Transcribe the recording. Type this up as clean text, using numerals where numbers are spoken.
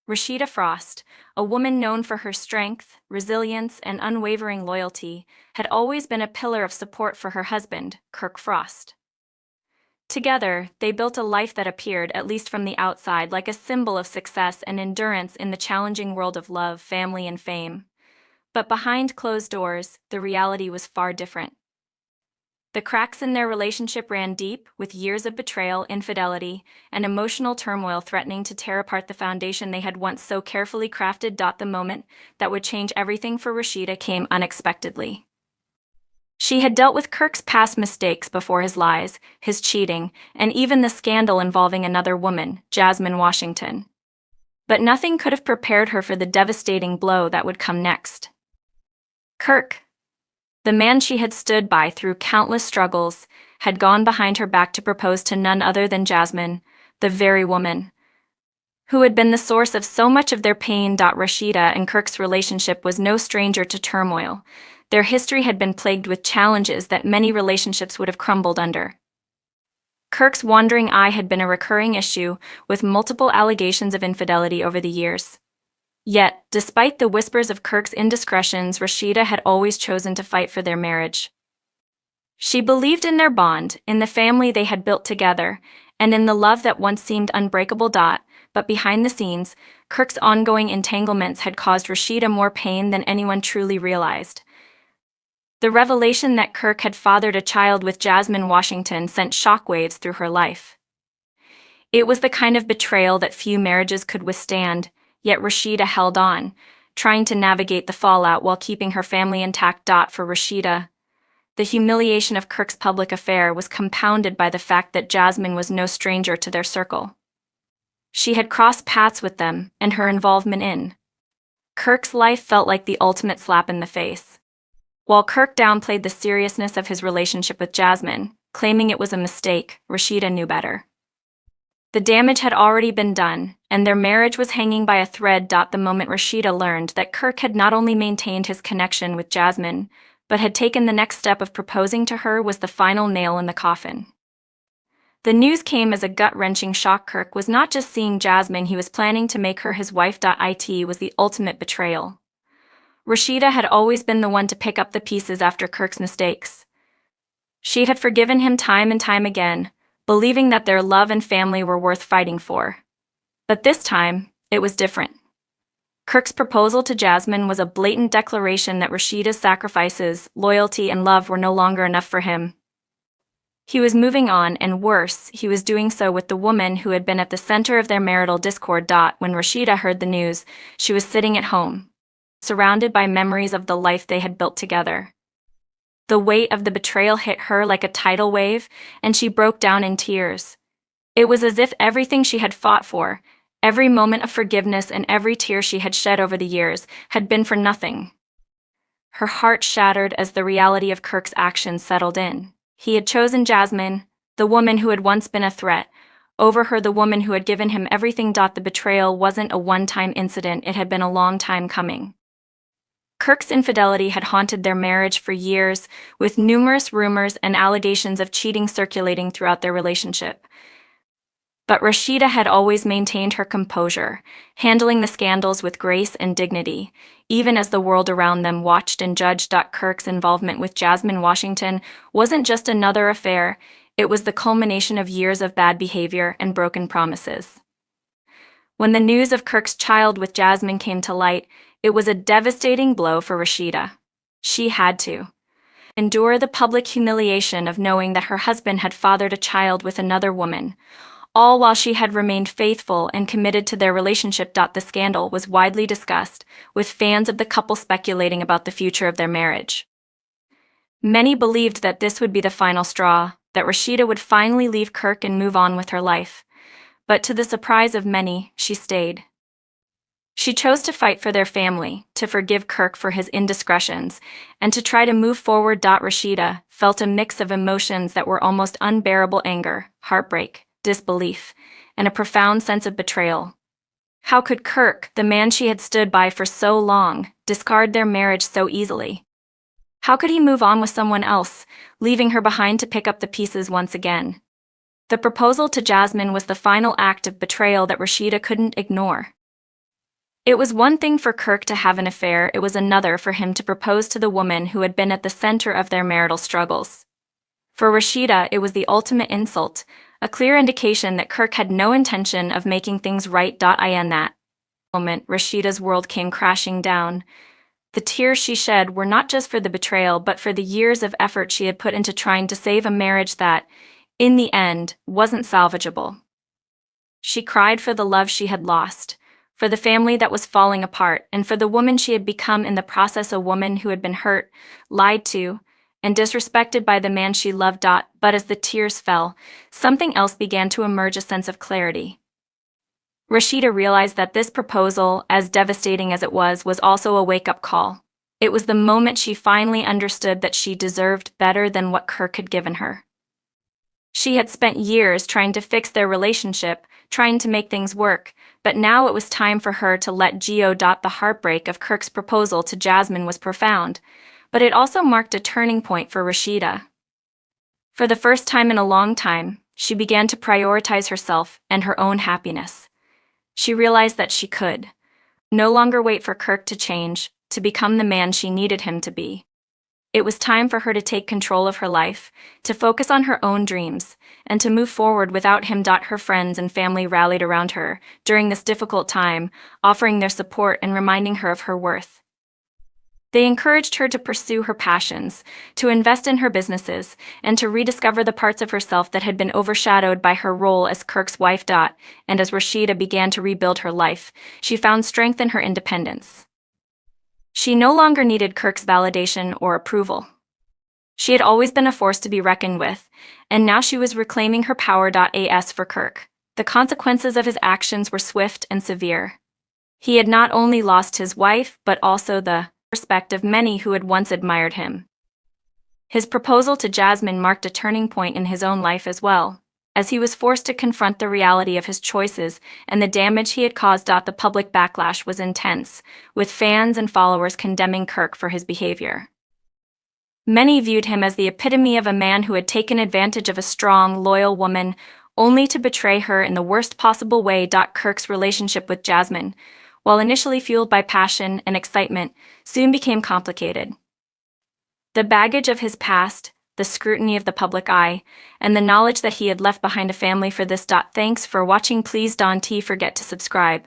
Rasheeda Frost, a woman known for her strength, resilience, and unwavering loyalty, had always been a pillar of support for her husband, Kirk Frost. Together, they built a life that appeared, at least from the outside, like a symbol of success and endurance in the challenging world of love, family, and fame. But behind closed doors, the reality was far different. The cracks in their relationship ran deep, with years of betrayal, infidelity, and emotional turmoil threatening to tear apart the foundation they had once so carefully crafted. The moment that would change everything for Rasheeda came unexpectedly. She had dealt with Kirk's past mistakes before, his lies, his cheating, and even the scandal involving another woman, Jasmine Washington. But nothing could have prepared her for the devastating blow that would come next. Kirk, the man she had stood by through countless struggles, had gone behind her back to propose to none other than Jasmine, the very woman who had been the source of so much of their pain. Rasheeda and Kirk's relationship was no stranger to turmoil. Their history had been plagued with challenges that many relationships would have crumbled under. Kirk's wandering eye had been a recurring issue, with multiple allegations of infidelity over the years. Yet, despite the whispers of Kirk's indiscretions, Rasheeda had always chosen to fight for their marriage. She believed in their bond, in the family they had built together, and in the love that once seemed unbreakable. But behind the scenes, Kirk's ongoing entanglements had caused Rasheeda more pain than anyone truly realized. The revelation that Kirk had fathered a child with Jasmine Washington sent shockwaves through her life. It was the kind of betrayal that few marriages could withstand, yet Rasheeda held on, trying to navigate the fallout while keeping her family intact. For Rasheeda, the humiliation of Kirk's public affair was compounded by the fact that Jasmine was no stranger to their circle. She had crossed paths with them, and her involvement in Kirk's life felt like the ultimate slap in the face. While Kirk downplayed the seriousness of his relationship with Jasmine, claiming it was a mistake, Rasheeda knew better. The damage had already been done, and their marriage was hanging by a thread. The moment Rasheeda learned that Kirk had not only maintained his connection with Jasmine, but had taken the next step of proposing to her, was the final nail in the coffin. The news came as a gut-wrenching shock. Kirk was not just seeing Jasmine, he was planning to make her his wife. It was the ultimate betrayal. Rasheeda had always been the one to pick up the pieces after Kirk's mistakes. She had forgiven him time and time again, believing that their love and family were worth fighting for. But this time, it was different. Kirk's proposal to Jasmine was a blatant declaration that Rasheeda's sacrifices, loyalty, and love were no longer enough for him. He was moving on, and worse, he was doing so with the woman who had been at the center of their marital discord. When Rasheeda heard the news, she was sitting at home, surrounded by memories of the life they had built together. The weight of the betrayal hit her like a tidal wave, and she broke down in tears. It was as if everything she had fought for, every moment of forgiveness and every tear she had shed over the years, had been for nothing. Her heart shattered as the reality of Kirk's actions settled in. He had chosen Jasmine, the woman who had once been a threat, over her, the woman who had given him everything. The betrayal wasn't a one-time incident, it had been a long time coming. Kirk's infidelity had haunted their marriage for years, with numerous rumors and allegations of cheating circulating throughout their relationship. But Rasheeda had always maintained her composure, handling the scandals with grace and dignity, even as the world around them watched and judged. Kirk's involvement with Jasmine Washington wasn't just another affair, it was the culmination of years of bad behavior and broken promises. When the news of Kirk's child with Jasmine came to light, it was a devastating blow for Rasheeda. She had to endure the public humiliation of knowing that her husband had fathered a child with another woman, all while she had remained faithful and committed to their relationship. The scandal was widely discussed, with fans of the couple speculating about the future of their marriage. Many believed that this would be the final straw, that Rasheeda would finally leave Kirk and move on with her life. But to the surprise of many, she stayed. She chose to fight for their family, to forgive Kirk for his indiscretions, and to try to move forward. Rasheeda felt a mix of emotions that were almost unbearable: anger, heartbreak, disbelief, and a profound sense of betrayal. How could Kirk, the man she had stood by for so long, discard their marriage so easily? How could he move on with someone else, leaving her behind to pick up the pieces once again? The proposal to Jasmine was the final act of betrayal that Rasheeda couldn't ignore. It was one thing for Kirk to have an affair, it was another for him to propose to the woman who had been at the center of their marital struggles. For Rasheeda, it was the ultimate insult, a clear indication that Kirk had no intention of making things right. In that moment, Rasheeda's world came crashing down. The tears she shed were not just for the betrayal but for the years of effort she had put into trying to save a marriage that, in the end, wasn't salvageable. She cried for the love she had lost, for the family that was falling apart, and for the woman she had become in the process, a woman who had been hurt, lied to, and disrespected by the man she loved. But as the tears fell, something else began to emerge, a sense of clarity. Rasheeda realized that this proposal, as devastating as it was also a wake-up call. It was the moment she finally understood that she deserved better than what Kirk had given her. She had spent years trying to fix their relationship, trying to make things work, but now it was time for her to let go. The heartbreak of Kirk's proposal to Jasmine was profound, but it also marked a turning point for Rasheeda. For the first time in a long time, she began to prioritize herself and her own happiness. She realized that she could no longer wait for Kirk to change, to become the man she needed him to be. It was time for her to take control of her life, to focus on her own dreams, and to move forward without him. Her friends and family rallied around her during this difficult time, offering their support and reminding her of her worth. They encouraged her to pursue her passions, to invest in her businesses, and to rediscover the parts of herself that had been overshadowed by her role as Kirk's wife. And as Rasheeda began to rebuild her life, she found strength in her independence. She no longer needed Kirk's validation or approval. She had always been a force to be reckoned with, and now she was reclaiming her power. As for Kirk, the consequences of his actions were swift and severe. He had not only lost his wife but also the respect of many who had once admired him. His proposal to Jasmine marked a turning point in his own life as well, as he was forced to confront the reality of his choices and the damage he had caused. The public backlash was intense, with fans and followers condemning Kirk for his behavior. Many viewed him as the epitome of a man who had taken advantage of a strong, loyal woman, only to betray her in the worst possible way. Kirk's relationship with Jasmine, while initially fueled by passion and excitement, soon became complicated. The baggage of his past, the scrutiny of the public eye, and the knowledge that he had left behind a family for this. Thanks for watching. Please don't forget to subscribe.